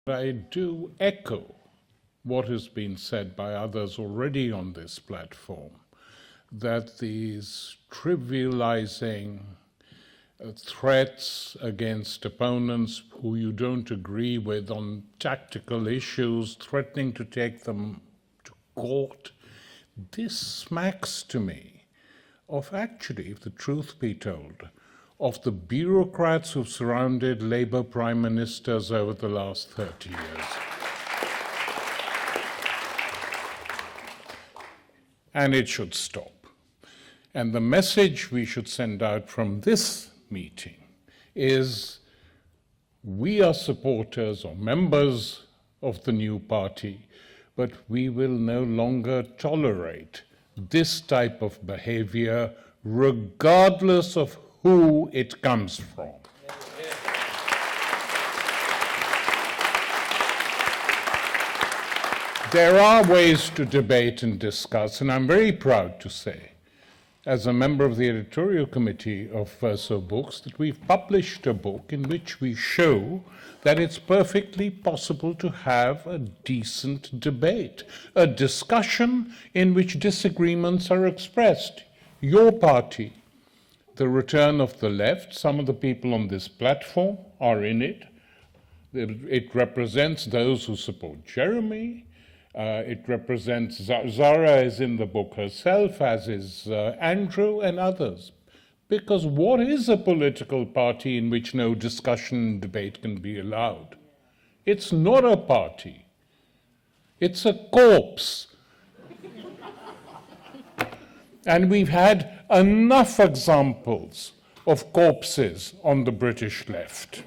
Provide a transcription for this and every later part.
I do echo what has been said by others already on this platform, that these trivializing threats against opponents who you don't agree with on tactical issues, threatening to take them to court, this smacks to me of actually, if the truth be told, of the bureaucrats who've surrounded Labour prime ministers over the last 30 years. And it should stop. And the message we should send out from this meeting is we are supporters or members of the new party, but we will no longer tolerate this type of behavior regardless of who it comes from. There are ways to debate and discuss, and I'm very proud to say, as a member of the editorial committee of Verso Books, that we've published a book in which we show that it's perfectly possible to have a decent debate, a discussion in which disagreements are expressed. Your party, the return of the left, some of the people on this platform are in it. It represents those who support Jeremy. It represents, Zarah is in the book herself, as is Andrew and others. Because what is a political party in which no discussion and debate can be allowed? It's not a party. It's a corpse. And we've had enough examples of corpses on the British left.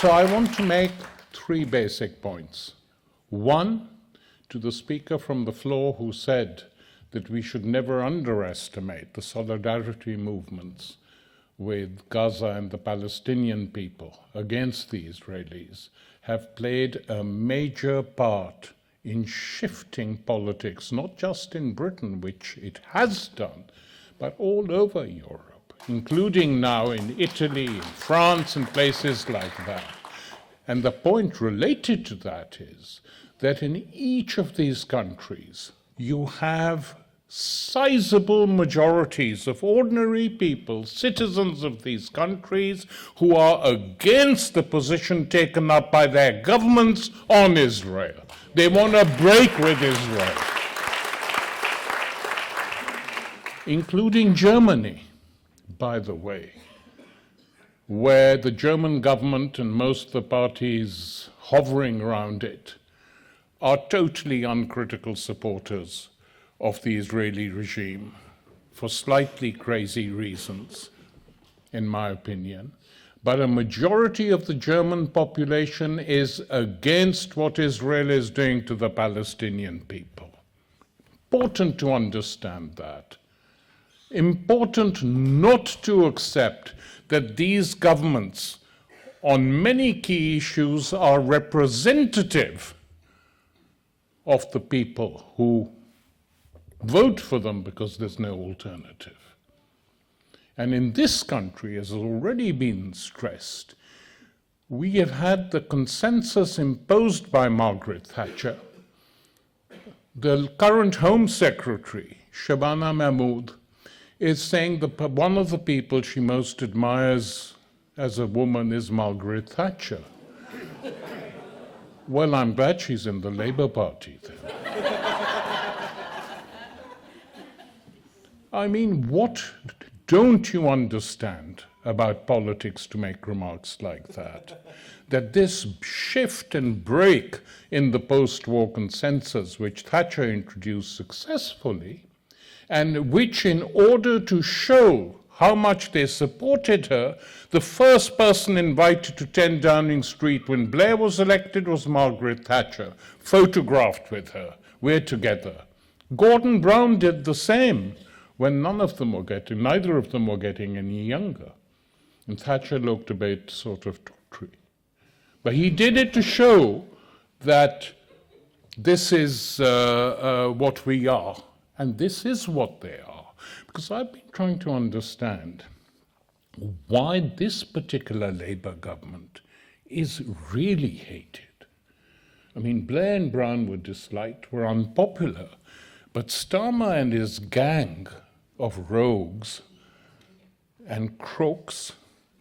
So I want to make three basic points. One, to the speaker from the floor who said that we should never underestimate the solidarity movements with Gaza and the Palestinian people against the Israelis have played a major part in shifting politics, not just in Britain, which it has done, but all over Europe, including now in Italy, in France, and places like that. And the point related to that is that in each of these countries, you have sizable majorities of ordinary people, citizens of these countries, who are against the position taken up by their governments on Israel. They want to break with Israel, including Germany, by the way, where the German government and most of the parties hovering around it are totally uncritical supporters of the Israeli regime for slightly crazy reasons, in my opinion. But a majority of the German population is against what Israel is doing to the Palestinian people. Important to understand that. Important not to accept that these governments on many key issues are representative of the people who vote for them because there's no alternative. And in this country, as has already been stressed, we have had the consensus imposed by Margaret Thatcher. The current Home Secretary, Shabana Mahmood, is saying that one of the people she most admires as a woman is Margaret Thatcher. Well, I'm glad she's in the Labour Party then. I mean, what don't you understand about politics to make remarks like that? That this shift and break in the post-war consensus, which Thatcher introduced successfully, and which, in order to show how much they supported her, the first person invited to 10 Downing Street when Blair was elected was Margaret Thatcher, photographed with her. We're together. Gordon Brown did the same when neither of them were getting any younger. And Thatcher looked a bit sort of tawdry. But he did it to show that this is what we are, and this is what they are. Because I've been trying to understand why this particular Labour government is really hated. I mean, Blair and Brown were disliked, were unpopular, but Starmer and his gang of rogues and crooks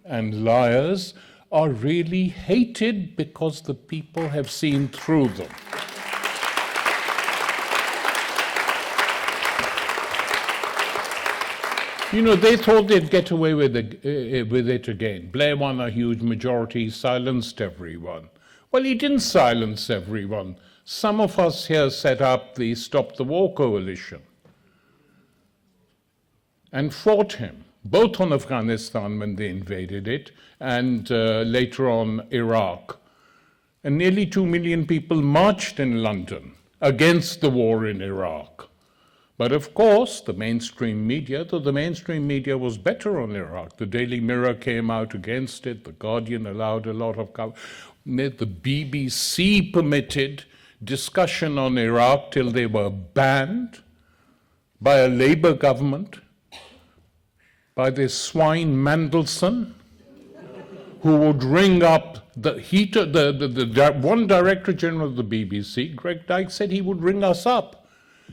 and liars are really hated because the people have seen through them. You know, they thought they'd get away with it again. Blair won a huge majority, silenced everyone. Well, he didn't silence everyone. Some of us here set up the Stop the War coalition and fought him, both on Afghanistan when they invaded it and later on Iraq. And nearly 2 million people marched in London against the war in Iraq. But of course, the mainstream media, though the mainstream media was better on Iraq, the Daily Mirror came out against it, the Guardian allowed a lot of coverage, the BBC permitted discussion on Iraq till they were banned by a Labour government, by this swine Mandelson, who would ring up the one Director General of the BBC, Greg Dyke, said he would ring us up,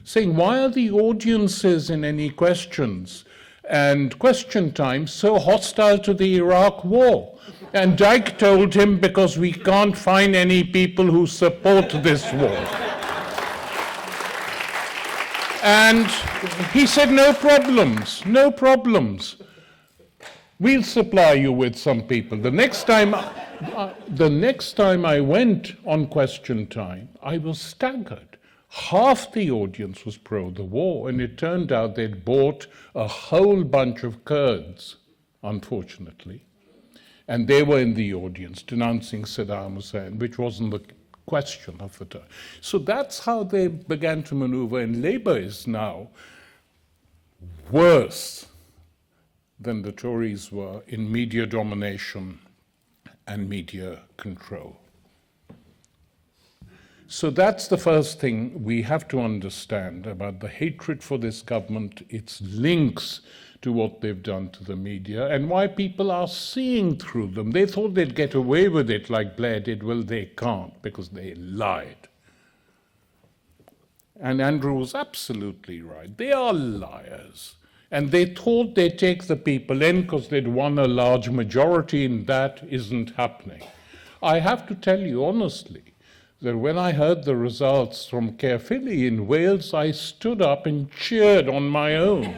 saying, why are the audiences in any questions and question time so hostile to the Iraq war? And Dyke told him, because we can't find any people who support this war. And he said, no problems, no problems. We'll supply you with some people. The next time I went on question time, I was staggered. Half the audience was pro the war, and it turned out they'd bought a whole bunch of Kurds, unfortunately. And they were in the audience denouncing Saddam Hussein, which wasn't the question of the time. So that's how they began to maneuver, and Labour is now worse than the Tories were in media domination and media control. So that's the first thing we have to understand about the hatred for this government, its links to what they've done to the media, and why people are seeing through them. They thought they'd get away with it like Blair did. Well, they can't, because they lied. And Andrew was absolutely right. They are liars. And they thought they'd take the people in because they'd won a large majority, and that isn't happening. I have to tell you honestly, that when I heard the results from Caerphilly in Wales, I stood up and cheered on my own.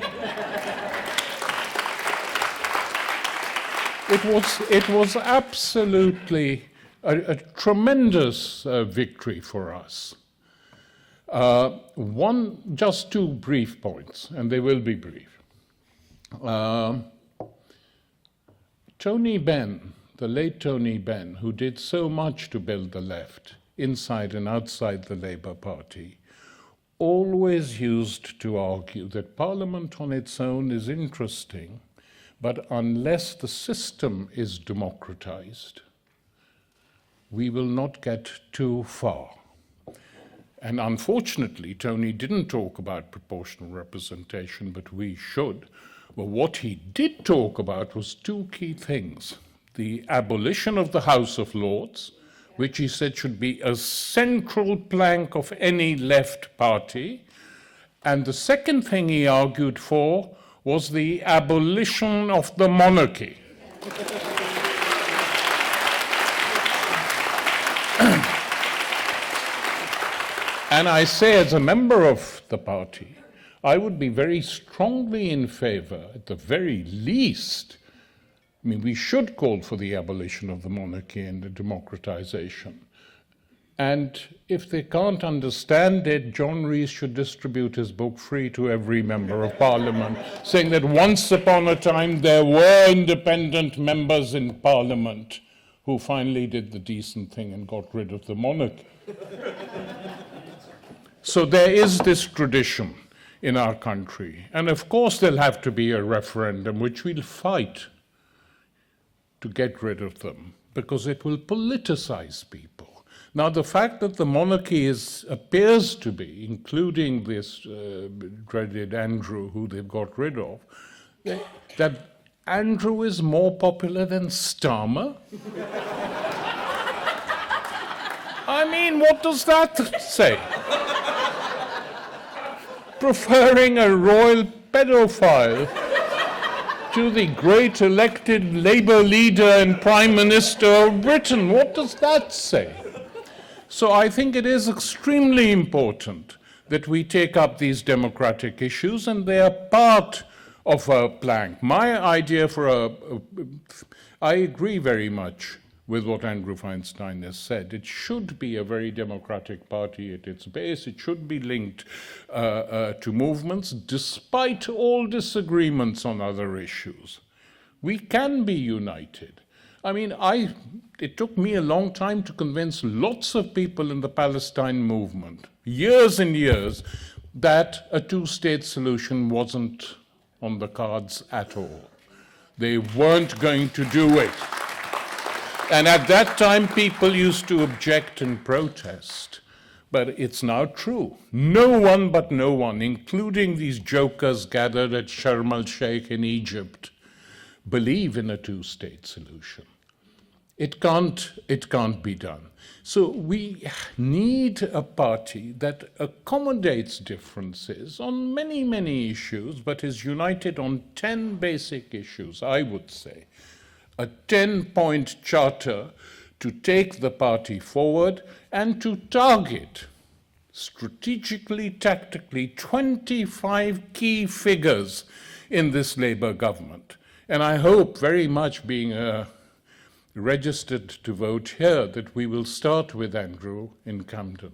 It was absolutely a tremendous victory for us. Just two brief points, and they will be brief. Tony Benn, the late Tony Benn, who did so much to build the left, inside and outside the Labour Party, always used to argue that Parliament on its own is interesting, but unless the system is democratized, we will not get too far. And unfortunately, Tony didn't talk about proportional representation, but we should. Well, what he did talk about was two key things: the abolition of the House of Lords, which he said should be a central plank of any left party. And the second thing he argued for was the abolition of the monarchy. And I say, as a member of the party, I would be very strongly in favor, at the very least, I mean, we should call for the abolition of the monarchy and the democratization. And if they can't understand it, John Rees should distribute his book free to every member of Parliament, saying that once upon a time there were independent members in Parliament who finally did the decent thing and got rid of the monarchy. So there is this tradition in our country. And of course there'll have to be a referendum, which we'll fight to get rid of them, because it will politicize people. Now, the fact that the monarchy appears to be, including this dreaded Andrew, who they've got rid of, that Andrew is more popular than Starmer? I mean, what does that say? Preferring a royal pedophile to the great elected Labour leader and Prime Minister of Britain. What does that say? So I think it is extremely important that we take up these democratic issues, and they are part of a plank. My idea for I agree very much with what Andrew Feinstein has said. It should be a very democratic party at its base. It should be linked to movements, despite all disagreements on other issues. We can be united. I mean, it took me a long time to convince lots of people in the Palestine movement, years and years, that a two-state solution wasn't on the cards at all. They weren't going to do it. And at that time, people used to object and protest. But it's now true. No one but no one, including these jokers gathered at Sharm el-Sheikh in Egypt, believe in a two-state solution. It can't be done. So we need a party that accommodates differences on many, many issues, but is united on 10 basic issues, I would say. A 10-point charter to take the party forward and to target strategically, tactically, 25 key figures in this Labour government. And I hope very much, being registered to vote here, that we will start with Andrew in Camden.